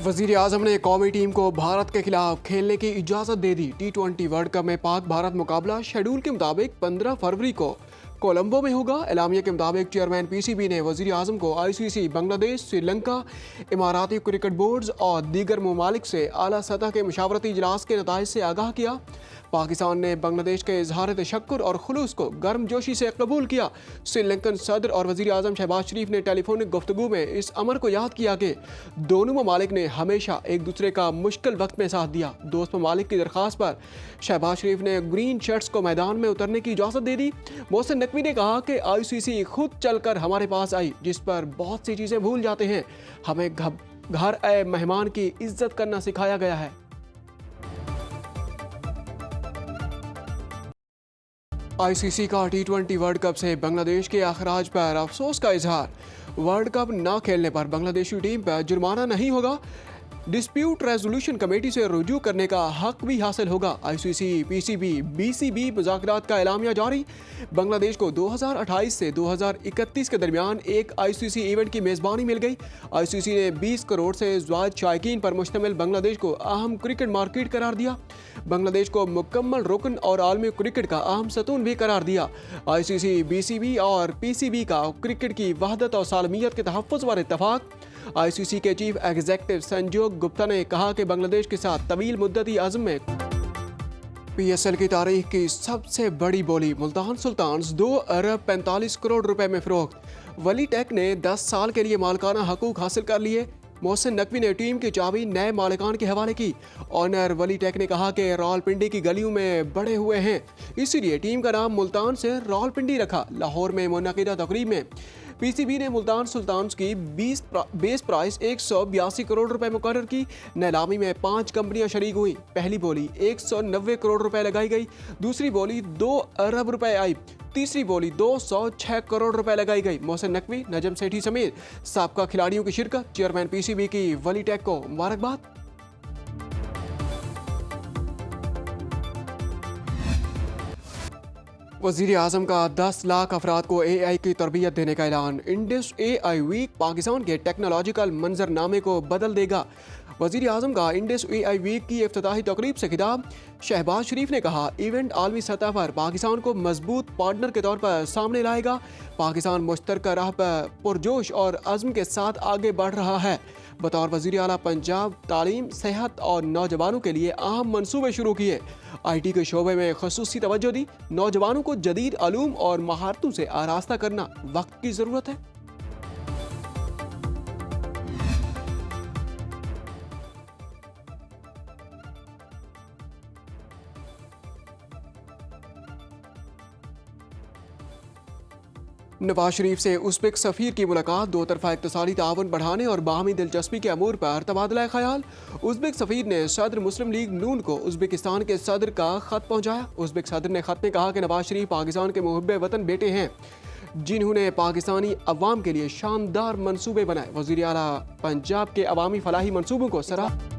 वजीर आजम ने कौमी टीम को भारत के खिलाफ खेलने की इजाज़त दे दी। T20 वर्ल्ड कप में पाक भारत मुकाबला शेड्यूल के मुताबिक 15 फरवरी को कोलंबो में होगा। एलामिया के मुताबिक चेयरमैन PCB ने वजीर आजम को ICC, बांग्लादेश, श्रीलंका, इमाराती क्रिकेट बोर्ड्स और दीगर ममालिक से आला सतह के मशावरती इजलास के नताइज से आगाह किया। पाकिस्तान ने बांग्लादेश के इजहार तशक्कुर और खुलूस को गर्मजोशी से कबूल किया। श्रीलंकन सदर और वजीर आजम शहबाज शरीफ ने टेलीफोनिक गुफ्तगू में इस अमर को याद किया कि दोनों ममालिक ने हमेशा एक दूसरे का मुश्किल वक्त में साथ दिया। दोस्त ममालिक की दरख्वास्त पर शहबाज शरीफ ने ग्रीन शर्ट्स को मैदान में उतरने की इजाज़त दे दी। मोहसिन नकवी ने कहा कि ICC खुद चलकर हमारे पास आई, जिस पर बहुत सी चीज़ें भूल जाते हैं। हमें घर आए मेहमान की इज्जत करना सिखाया गया है। ICC का T20 वर्ल्ड कप से बांग्लादेश के अखराज पर अफसोस का इजहार। वर्ल्ड कप न खेलने पर बांग्लादेशी टीम पर जुर्माना नहीं होगा, डिस्प्यूट रेजोल्यूशन कमेटी से रुजू करने का हक भी हासिल होगा। ICC, PCB, BCB मुज़ाकरात का एलामिया जारी। बांग्लादेश को 2028 से 2031 के दरमियान एक ICC इवेंट की मेज़बानी मिल गई। ICC ने 20 करोड़ से ज़्यादा शायकीन पर मुश्तमिल बांग्लादेश को अहम क्रिकेट मार्केट करार दिया। बांग्लादेश को मुकम्मल रुकन और आलमी क्रिकेट का अहम सतून भी करार दिया। ICC, BCB और PCB का क्रिकेट की वहदत और सालमियत के तहफ़्फ़ुज़ पर इत्तफ़ाक़। ICC के चीफ एग्जीक्यूटिव संजोग गुप्ता ने कहा कि बांग्लादेश के साथ तवील मुद्दती अज़्म में PSL की तारीख की सबसे बड़ी बोली मुल्तान सुल्तान्स 2 अरब 45 करोड़ रुपए में फ़रोख्त। वली टेक ने 10 साल के लिए मालिकाना हकूक़ हासिल कर लिए। मोहसिन नकवी ने टीम की चाबी नए मालिकान के हवाले की। ऑनर वली टेक ने कहा कि रावलपिंडी की गलियों में बड़े हुए हैं, इसीलिए टीम का नाम मुल्तान से रावलपिंडी रखा। लाहौर में मुनक़िदा तकरीब में PCB ने मुल्तान सुल्तान्स की बेस प्राइस 182 करोड़ रुपए मुकर्रर की। नीलामी में 5 कंपनियां शरीक हुई। पहली बोली 190 करोड़ रुपए लगाई गई, दूसरी बोली 2 अरब रुपए आई, तीसरी बोली 206 करोड़ रुपए लगाई गई। मोहसिन नकवी, नजम सेठी समेत साबका खिलाड़ियों की शिरकत। चेयरमैन PCB की वली टेक को मुबारकबाद। वज़ीर आज़म का 10 लाख अफराद को AI की तरबियत देने का ऐलान। इंडस AI वीक पाकिस्तान के टेक्नोलॉजिकल मंजरनामे को बदल देगा। वज़ीर आज़म का इंडस AI वीक की इफ्तिताही तकरीब से खिताब। शहबाज शरीफ ने कहा, इवेंट आलमी सतह पर पाकिस्तान को मजबूत पार्टनर के तौर पर सामने लाएगा। पाकिस्तान मुश्तरका राह पर पुरजोश और अज़्म के साथ आगे बढ़ रहा है। बतौर वज़ीर आला पंजाब तालीम, सेहत और नौजवानों के लिए अहम मनसूबे शुरू किए। IT के शोबे में ख़ुसूसी तवज्जो दी। नौजवानों को जदीद अलूम और महारतों से आरास्ता करना वक्त की ज़रूरत है। नवाज शरीफ से उज़्बेक सफ़ीर की मुलाकात। दो तरफ़ा इक़्तिसादी ताउन बढ़ाने और बाहमी दिलचस्पी के अमूर पर तबादला ख़याल। उज़्बेक सफ़ीर ने सदर मुस्लिम लीग नून को उज़्बेकिस्तान के सदर का ख़त पहुँचाया। उज़्बेक सदर ने ख़त में कहा कि नवाज शरीफ पाकिस्तान के मुहिब्बे वतन बेटे हैं, जिन्होंने पाकिस्तानी अवाम के लिए शानदार मनसूबे बनाए। वज़ीर आला पंजाब के अवामी फलाही मनसूबों को सराहा।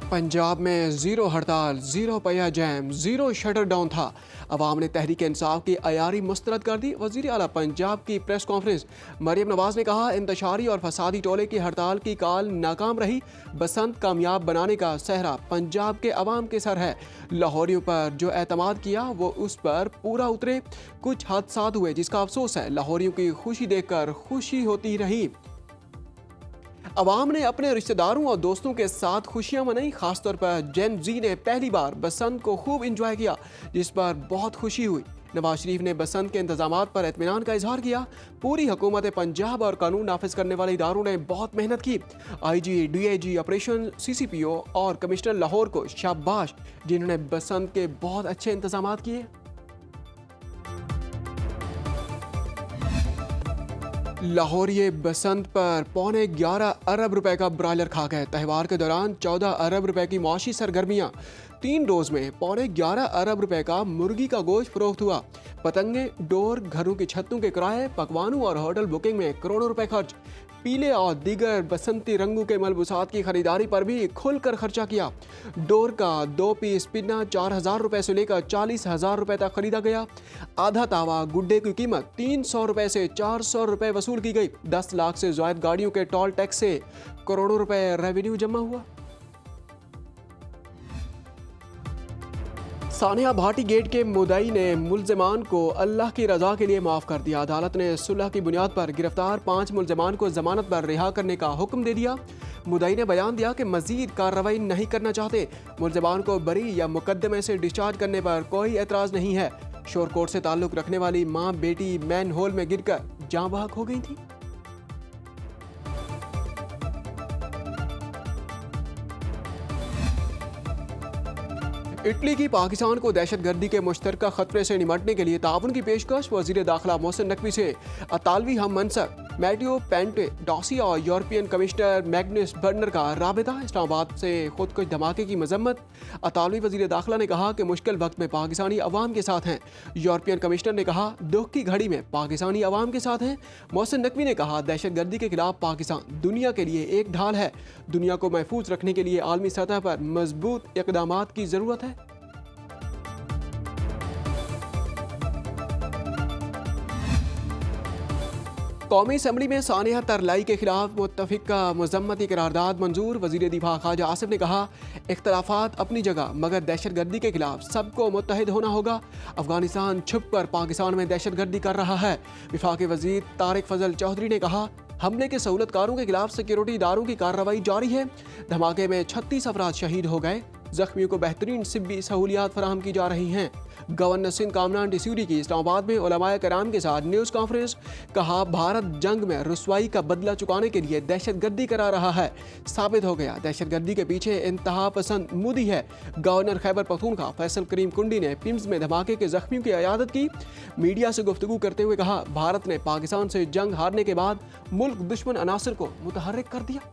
पंजाब में ज़ीरो हड़ताल, ज़ीरो पहिया जैम, ज़ीरो शटर डाउन था। अवाम ने तहरीक इंसाफ की अयारी मुस्तरद कर दी। वज़ीर आला पंजाब की प्रेस कॉन्फ्रेंस। मरियम नवाज ने कहा, इंतशारी और फसादी टोले की हड़ताल की काल नाकाम रही। बसंत कामयाब बनाने का सहरा पंजाब के अवाम के सर है। लाहौरियों पर जो एतमाद किया वो उस पर पूरा उतरे। कुछ हादसात हुए जिसका अफसोस है। लाहौरियों की खुशी देखकर खुशी होती रही। अवाम ने अपने रिश्तेदारों और दोस्तों के साथ खुशियां मनाई। खासतौर पर जेन जी ने पहली बार बसंत को खूब इंजॉय किया, जिस पर बहुत खुशी हुई। नवाज शरीफ ने बसंत के इंतजामात पर इत्मीनान का इजहार किया। पूरी हुकूमत पंजाब और कानून नाफिज करने वाले इदारों ने बहुत मेहनत की। IG, DIG, ऑपरेशन CCPO और कमिश्नर लाहौर को शाबाश, जिन्होंने बसंत के बहुत अच्छे इंतजामात किए। लाहौरिये बसंत पर 11.25 अरब रुपए का ब्रायलर खा गए। त्यौहार के दौरान 14 अरब रुपए की मुआशी सरगर्मियाँ। 3 रोज में पौने 11 अरब रुपए का मुर्गी का गोश्त फरोख्त हुआ। पतंगे, डोर, घरों की छतों के किराए, पकवानों और होटल बुकिंग में करोड़ों रुपए खर्च। पीले और दीगर बसंती रंगों के मलबूसात की खरीदारी पर भी खुलकर खर्चा किया। डोर का 2 पीस पिन्ना 4,000 रुपए से लेकर 40,000 रुपए तक खरीदा गया। आधा तावा गुड्डे की कीमत 300 रुपए से 400 रुपए वसूल की गई। 10 लाख से ज्यादा गाड़ियों के टोल टैक्स से करोड़ों रुपए रेवेन्यू जमा हुआ। सानिया भाटी गेट के मुद्दई ने मुल्ज़िमान को अल्लाह की रजा के लिए माफ़ कर दिया। अदालत ने सुलह की बुनियाद पर गिरफ्तार 5 मुल्ज़िमान को जमानत पर रिहा करने का हुक्म दे दिया। मुद्दई ने बयान दिया कि मजीद कार्रवाई नहीं करना चाहते। मुल्ज़िमान को बरी या मुकदमे से डिस्चार्ज करने पर कोई एतराज़ नहीं है। शोरकोट से ताल्लुक़ रखने वाली माँ बेटी मैन होल में गिरकर जाँ बहक हो गई थी। इटली की पाकिस्तान को दहशतगर्दी के मुश्तरका खतरे से निमटने के लिए ताउन की पेशकश। वज़ीर दाखिला मोहसिन नकवी से अतालवी हम मनसब मैटियो पेंटे डॉसी और यूरोपियन कमिश्नर मैग्नस बर्नर का राबिता। इस्लामाबाद से खुदकुश धमाके की मजम्मत। अतालवी वज़ीर दाखिला ने कहा कि मुश्किल वक्त में पाकिस्तानी अवाम के साथ हैं। यूरोपियन कमिश्नर ने कहा दुख की घड़ी में पाकिस्तानी अवाम के साथ हैं। मोहसिन नकवी ने कहा दहशतगर्दी के खिलाफ पाकिस्तान दुनिया के लिए एक ढाल है। दुनिया को महफूज रखने के लिए आलमी सतह पर मजबूत इक़दामात की ज़रूरत है। कौमी असम्बली में सानिया तरलाई के खिलाफ मुत्तफिका मजम्मती करारदाद मंजूर। वज़ीर दिफा ख्वाजा आसिफ ने कहा इख्तलाफात अपनी जगह मगर दहशतगर्दी के खिलाफ सबको मुत्तहिद होना होगा। अफगानिस्तान छुप कर पाकिस्तान में दहशतगर्दी कर रहा है। विफाकी वज़ीर तारिक फजल चौधरी ने कहा हमले के सहूलतकारों के खिलाफ सिक्योरिटी इदारों की कार्रवाई जारी है। धमाके में 36 अफराद शहीद हो गए। जख्मियों को बेहतरीन सिब्बी सहूलियात फराहम की जा रही हैं। गवर्नर सिंध कामरान डिसूरी की इस्लामाबाद में उलमाए कराम के साथ न्यूज़ कॉन्फ्रेंस। कहा भारत जंग में रुसवाई का बदला चुकाने के लिए दहशतगर्दी करा रहा है। साबित हो गया दहशतगर्दी के पीछे इंतहा पसंद मोदी है। गवर्नर खैबर पख्तूनख्वा फैसल करीम कुंडी ने पिम्स में धमाके के जख्मियों की इयादत की। मीडिया से गुफ्तगू करते हुए कहा भारत ने पाकिस्तान से जंग हारने के बाद मुल्क दुश्मन अनासर को मुतहर्रिक कर दिया।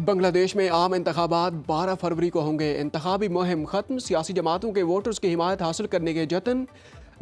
बांग्लादेश में आम इंतखाबात 12 फरवरी को होंगे। इंतखाबी मुहिम खत्म। सियासी जमातों के वोटर्स की हिमायत हासिल करने के जतन।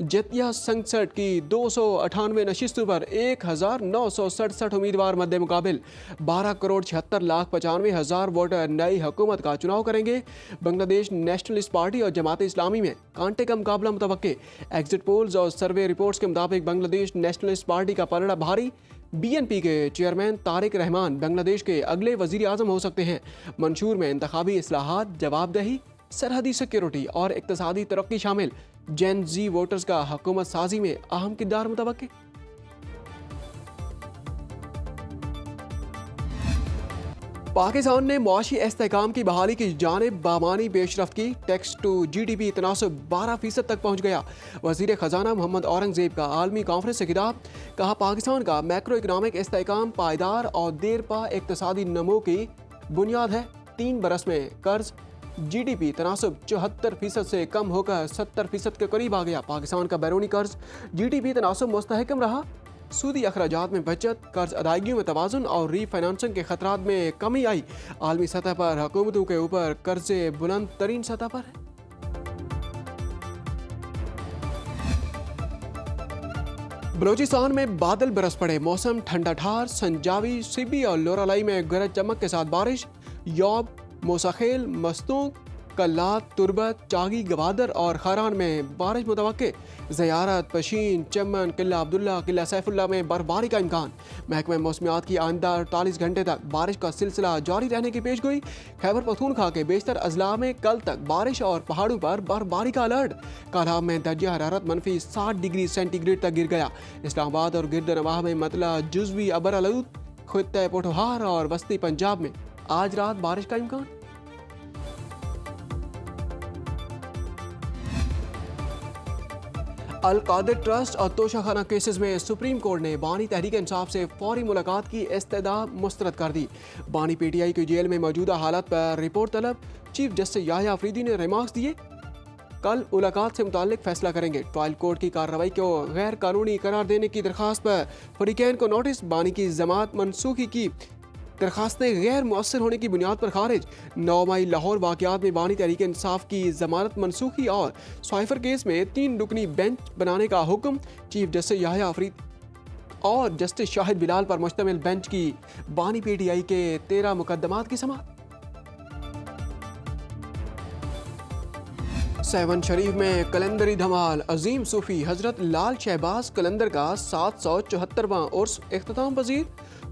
जतिया संसद की 298 नशिस्तों पर 1967 उम्मीदवार मद्दे मुकाबिल। 12 करोड़ 76 लाख 95,000 वोटर नई हुकूमत का चुनाव करेंगे। बांग्लादेश नेशनलिस्ट पार्टी और जमात इस्लामी में कांटे का मुकाबला मुतवक्के। एग्जिट पोल्स और सर्वे रिपोर्ट्स के मुताबिक बांग्लादेश नेशनलिस्ट पार्टी का पलड़ा भारी। BNP के चेयरमैन तारिक रहमान बांग्लादेश के अगले वजीर आज़म हो सकते हैं। मंशूर में इंतखाबी इस्लाहात, जवाबदेही, सरहदी सिक्योरिटी और इक्तसादी तरक्की शामिल। जेन जी वोटर्स का हुकूमत साजी में अहम किरदार मुतवक्के। पाकिस्तान ने मुआशी इस्तेहकाम की बहाली की जानिब बामानी पेशरफ्त की। टैक्स टू GDP तनासब 12% तक पहुँच गया। वज़ीर ख़जाना मोहम्मद औरंगज़ेब का आलमी कॉन्फ्रेंस से खिताब। कहा पाकिस्तान का मैक्रो इकनॉमिक इस्तेहकाम पायदार और देरपा इक्तसादी नमो की बुनियाद है। 3 बरस में कर्ज GDP तनासब 74% से कम होकर 70% के करीब आ गया। पाकिस्तान का बैरूनी कर्ज GDP तनासब मुस्तहकम रहा। सूदी अखराजात में बचत, कर्ज अदायगियों में तवाज़ुन और रीफाइनेंसिंग के खतरात में कमी आई। आलमी सतह पर हुकूमतों के ऊपर कर्जे बुलंद तरीन सतह पर है। बलूचिस्तान में बादल बरस पड़े। मौसम ठंडा ठार। संजावी, सिबी और लोरालाई में गरज चमक के साथ बारिश। यौब, मोसाखेल, मस्तूक, कल्लात, तुरबत, चागी, गवादर और खरान में बारिश मुतवक्के। ज़ियारत, पशीन, चमन, किला अब्दुल्ला, किला सैफुल्ला में बर्फबारी का इम्कान। महकमा मौसमियात की आइंदा 48 घंटे तक बारिश का सिलसिला जारी रहने की पेशगोई। खैबर पख्तूनख्वा के बेशतर अजला में कल तक बारिश और पहाड़ों पर बर्फबारी का अलर्ट। कालाब में दर्जा हरारत -60 डिग्री सेंटीग्रेड तक गिर गया। इस्लामाबाद और गिरद नवाह में मतला जुज़वी अबर आलूद। खित्ते पोठोहार और वस्ती पंजाब में आज रात बारिश का इम्कान। अल कादिर ट्रस्ट और तोशाखाना केसेस में सुप्रीम कोर्ट ने बानी तहरीक इंसाफ से फौरी मुलाकात की इस्तदा मुस्तरद कर दी। बानी PTI की जेल में मौजूदा हालत पर रिपोर्ट तलब। चीफ जस्टिस याह्या अफरीदी ने रिमार्क्स दिए। कल मुलाकात से मुताल्लिक फैसला करेंगे। ट्रायल कोर्ट की कार्रवाई को गैर कानूनी करार देने की दरख्वास्त पर फरीकैन को नोटिस। बानी की जमात मनसूखी की दरखास्तें गैर मुअस्सर होने की बुनियाद पर खारिज। 9 मई लाहौर वाक़यात में बानी तहरीक इंसाफ की जमानत मनसूखी और साइफर केस में 3 रुकनी बेंच बनाने का हुक्म। चीफ जस्टिस याहिया अफरीदी और जस्टिस शाहिद बिलाल पर मुश्तमिल बेंच की बानी PTI के 13 मुकदमात की समाअत। 7 शरीफ में कलंदरी धमाल। अजीम सूफी हजरत लाल शहबाज कलंदर का 774वां उर्स इख्तिताम पजीर।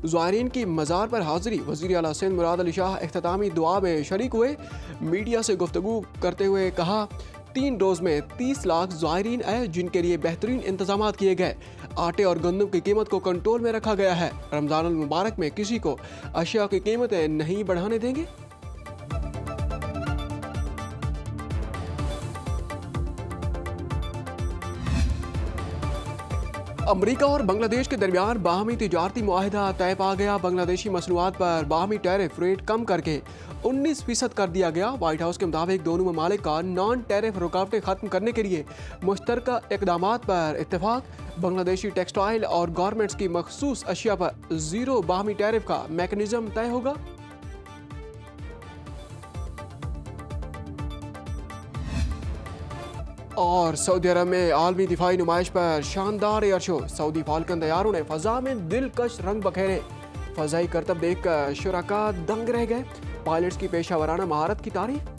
ज़ायरीन की मज़ार पर हाज़िरी। वज़ीर आला सिंध मुराद अली शाह इख्तितामी दुआ में शरीक हुए। मीडिया से गुफ्तगू करते हुए कहा, 3 रोज़ में 30 लाख ज़ायरीन आए जिनके लिए बेहतरीन इंतजाम किए गए। आटे और गंदम की कीमत को कंट्रोल में रखा गया है। रमज़ान अल मुबारक में किसी को अशिया की कीमतें नहीं बढ़ाने देंगे। अमरीका और बांग्लादेश के दरमियान बाहमी तिजारती मुआहिदा तय पा गया। बांग्लादेशी मसनूआत पर बाहमी टैरिफ रेट कम करके 19% कर दिया गया। व्हाइट हाउस के मुताबिक दोनों ममालिक का नॉन टैरिफ रुकावटें खत्म करने के लिए मुश्तरका इकदामात पर इत्तेफाक। बांग्लादेशी टेक्सटाइल और गारमेंट्स की मखसूस अशिया पर 0 बाहमी टैरिफ का मैकेनिज्म तय होगा। और सऊदी अरब में आलमी दिफाई नुमाइश पर शानदार एयर शो। सऊदी फाल्कन तैयारों ने फजा में दिलकश रंग बखेरे। फजाई करतब देखकर शुरका दंग रह गए। पायलट्स की पेशा वराना महारत की तारीफ।